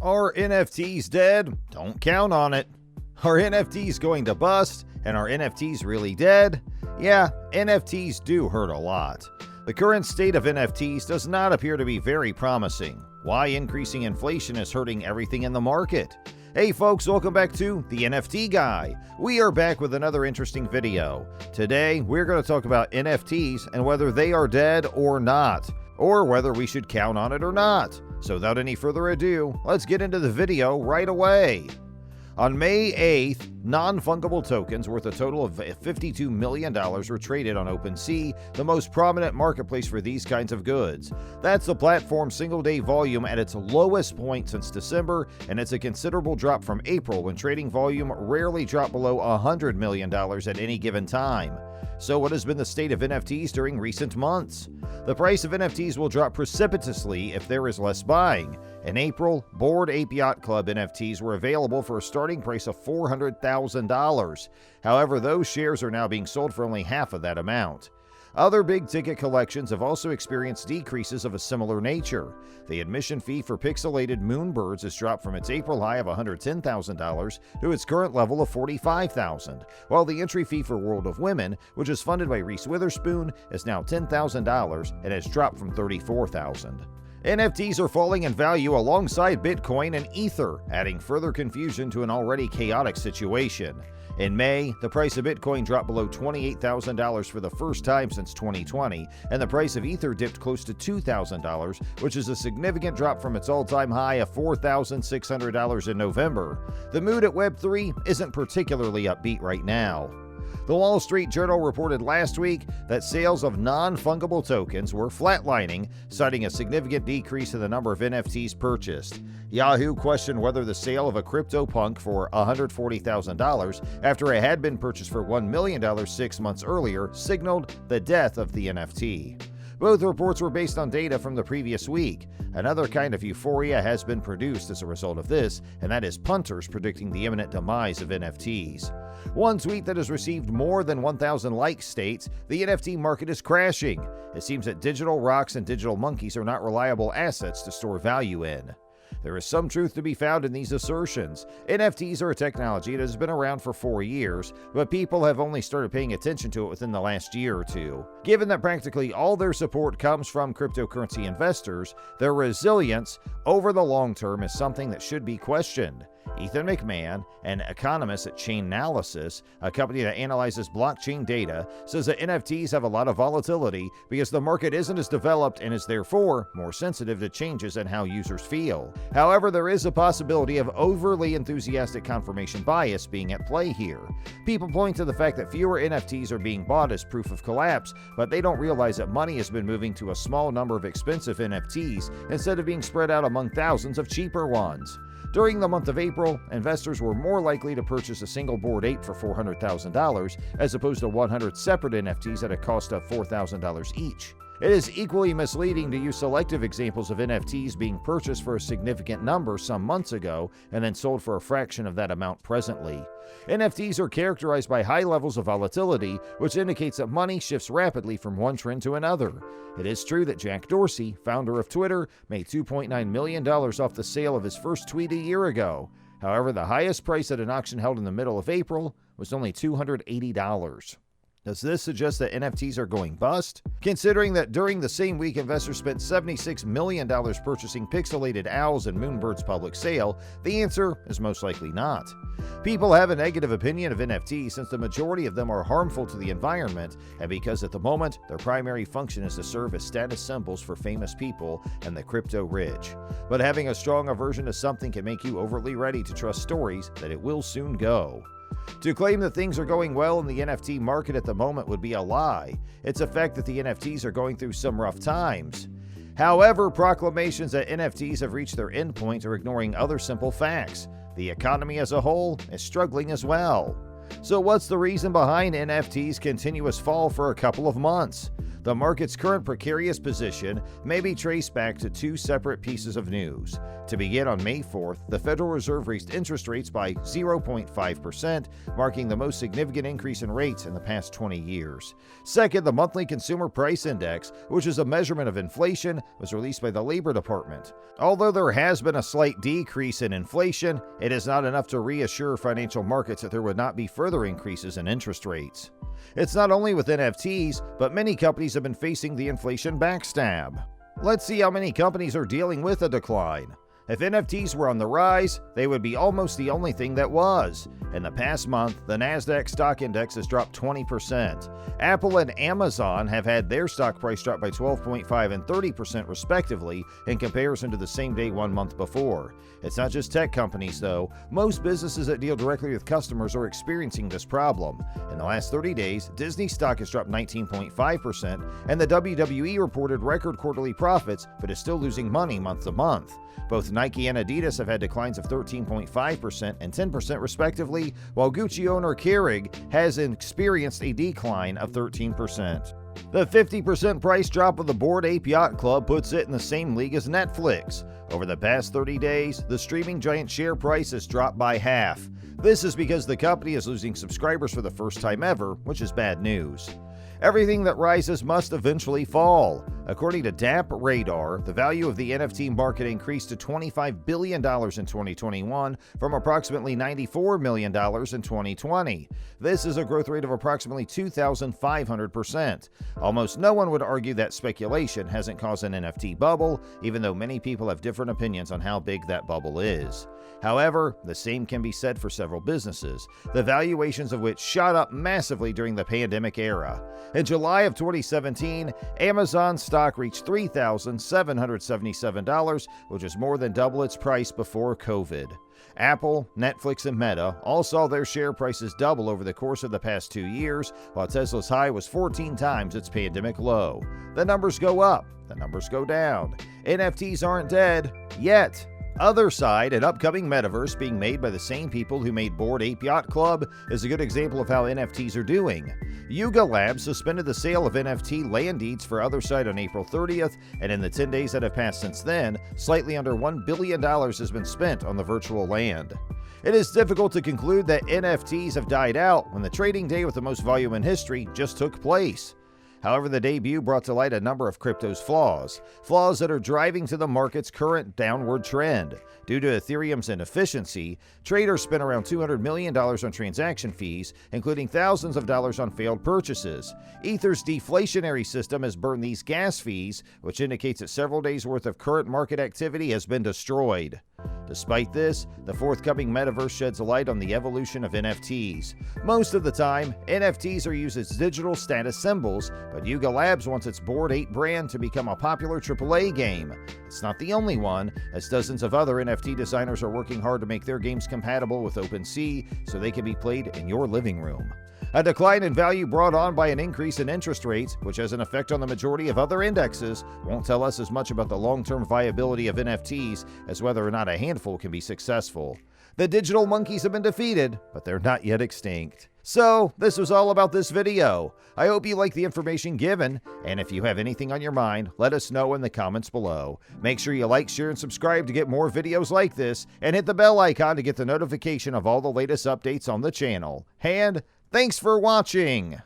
Are NFTs dead? Don't count on it. Are NFTs going to bust? And are NFTs really dead? Yeah, NFTs do hurt a lot. The current state of NFTs does not appear to be very promising. Why increasing inflation is hurting everything in the market? Hey folks, welcome back to The NFT Guy. We are back with another interesting video. Today, we're going to talk about NFTs and whether they are dead or not, or whether we should count on it or not. So without any further ado, let's get into the video right away. On May 8th, non-fungible tokens worth a total of $52 million were traded on OpenSea, the most prominent marketplace for these kinds of goods. That's the platform's single-day volume at its lowest point since December, and it's a considerable drop from April when trading volume rarely dropped below $100 million at any given time. So what has been the state of NFTs during recent months? The price of NFTs will drop precipitously if there is less buying. In April, Bored Ape Yacht Club NFTs were available for a starting price of $400,000. However, those shares are now being sold for only half of that amount. Other big-ticket collections have also experienced decreases of a similar nature. The admission fee for pixelated Moonbirds has dropped from its April high of $110,000 to its current level of $45,000, while the entry fee for World of Women, which is funded by Reese Witherspoon, is now $10,000 and has dropped from $34,000. NFTs are falling in value alongside Bitcoin and Ether, adding further confusion to an already chaotic situation. In May, the price of Bitcoin dropped below $28,000 for the first time since 2020, and the price of Ether dipped close to $2,000, which is a significant drop from its all-time high of $4,600 in November. The mood at Web3 isn't particularly upbeat right now. The Wall Street Journal reported last week that sales of non-fungible tokens were flatlining, citing a significant decrease in the number of NFTs purchased. Yahoo questioned whether the sale of a CryptoPunk for $140,000 after it had been purchased for $1 million 6 months earlier signaled the death of the NFT. Both reports were based on data from the previous week. Another kind of euphoria has been produced as a result of this, and that is punters predicting the imminent demise of NFTs. One tweet that has received more than 1,000 likes states, "The NFT market is crashing. It seems that digital rocks and digital monkeys are not reliable assets to store value in." There is some truth to be found in these assertions. NFTs are a technology that has been around for 4 years, but people have only started paying attention to it within the last year or two. Given that practically all their support comes from cryptocurrency investors, their resilience over the long term is something that should be questioned. Ethan McMahon, an economist at Chainalysis, a company that analyzes blockchain data, says that NFTs have a lot of volatility because the market isn't as developed and is therefore more sensitive to changes in how users feel. However, there is a possibility of overly enthusiastic confirmation bias being at play here. People point to the fact that fewer NFTs are being bought as proof of collapse, but they don't realize that money has been moving to a small number of expensive NFTs instead of being spread out among thousands of cheaper ones. During the month of April, investors were more likely to purchase a single Bored Ape for $400,000 as opposed to 100 separate NFTs at a cost of $4,000 each. It is equally misleading to use selective examples of NFTs being purchased for a significant number some months ago and then sold for a fraction of that amount presently. NFTs are characterized by high levels of volatility, which indicates that money shifts rapidly from one trend to another. It is true that Jack Dorsey, founder of Twitter, made $2.9 million off the sale of his first tweet a year ago. However, the highest price at an auction held in the middle of April was only $280. Does this suggest that NFTs are going bust? Considering that during the same week investors spent $76 million purchasing pixelated owls in Moonbirds' public sale, the answer is most likely not. People have a negative opinion of NFTs since the majority of them are harmful to the environment, and because at the moment their primary function is to serve as status symbols for famous people and the crypto rich. But having a strong aversion to something can make you overly ready to trust stories that it will soon go. To claim that things are going well in the NFT market at the moment would be a lie. It's a fact that the NFTs are going through some rough times. However, proclamations that NFTs have reached their endpoint are ignoring other simple facts. The economy as a whole is struggling as well. So what's the reason behind NFTs' continuous fall for a couple of months? The market's current precarious position may be traced back to two separate pieces of news. To begin on May 4th, the Federal Reserve raised interest rates by 0.5%, marking the most significant increase in rates in the past 20 years. Second, the monthly Consumer Price Index, which is a measurement of inflation, was released by the Labor Department. Although there has been a slight decrease in inflation, it is not enough to reassure financial markets that there would not be further increases in interest rates. It's not only with NFTs, but many companies have been facing the inflation backstab. Let's see how many companies are dealing with a decline. If NFTs were on the rise, they would be almost the only thing that was. In the past month, the Nasdaq stock index has dropped 20%. Apple and Amazon have had their stock price drop by 12.5% and 30% respectively in comparison to the same day 1 month before. It's not just tech companies though. Most businesses that deal directly with customers are experiencing this problem. In the last 30 days, Disney stock has dropped 19.5%, and the WWE reported record quarterly profits but is still losing money month to month. Both Nike and Adidas have had declines of 13.5% and 10% respectively, while Gucci owner Keurig has experienced a decline of 13%. The 50% price drop of the Bored Ape Yacht Club puts it in the same league as Netflix. Over the past 30 days, the streaming giant share price has dropped by half. This is because the company is losing subscribers for the first time ever, which is bad news. Everything that rises must eventually fall. According to DAP Radar, the value of the NFT market increased to $25 billion in 2021 from approximately $94 million in 2020. This is a growth rate of approximately 2,500%. Almost no one would argue that speculation hasn't caused an NFT bubble, even though many people have different opinions on how big that bubble is. However, the same can be said for several businesses, the valuations of which shot up massively during the pandemic era. In July of 2017, Amazon stock reached $3,777, which is more than double its price before COVID. Apple, Netflix, and Meta all saw their share prices double over the course of the past 2 years, while Tesla's high was 14 times its pandemic low. The numbers go up, the numbers go down. NFTs aren't dead yet. Other Side, an upcoming metaverse being made by the same people who made Bored Ape Yacht Club, is a good example of how NFTs are doing. Yuga Labs suspended the sale of NFT land deeds for Other Side on April 30th, and in the 10 days that have passed since then, slightly under $1 billion has been spent on the virtual land. It is difficult to conclude that NFTs have died out when the trading day with the most volume in history just took place. However, the debut brought to light a number of crypto's flaws that are driving to the market's current downward trend. Due to Ethereum's inefficiency, traders spent around $200 million on transaction fees, including thousands of dollars on failed purchases. Ether's deflationary system has burned these gas fees, which indicates that several days' worth of current market activity has been destroyed. Despite this, the forthcoming metaverse sheds a light on the evolution of NFTs. Most of the time, NFTs are used as digital status symbols, but Yuga Labs wants its Bored Ape brand to become a popular AAA game. It's not the only one, as dozens of other NFT designers are working hard to make their games compatible with OpenSea so they can be played in your living room. A decline in value brought on by an increase in interest rates, which has an effect on the majority of other indexes, won't tell us as much about the long-term viability of NFTs as whether or not a handful can be successful. The digital monkeys have been defeated, but they're not yet extinct. So, this was all about this video. I hope you like the information given, and if you have anything on your mind, let us know in the comments below. Make sure you like, share, and subscribe to get more videos like this, and hit the bell icon to get the notification of all the latest updates on the channel. And thanks for watching!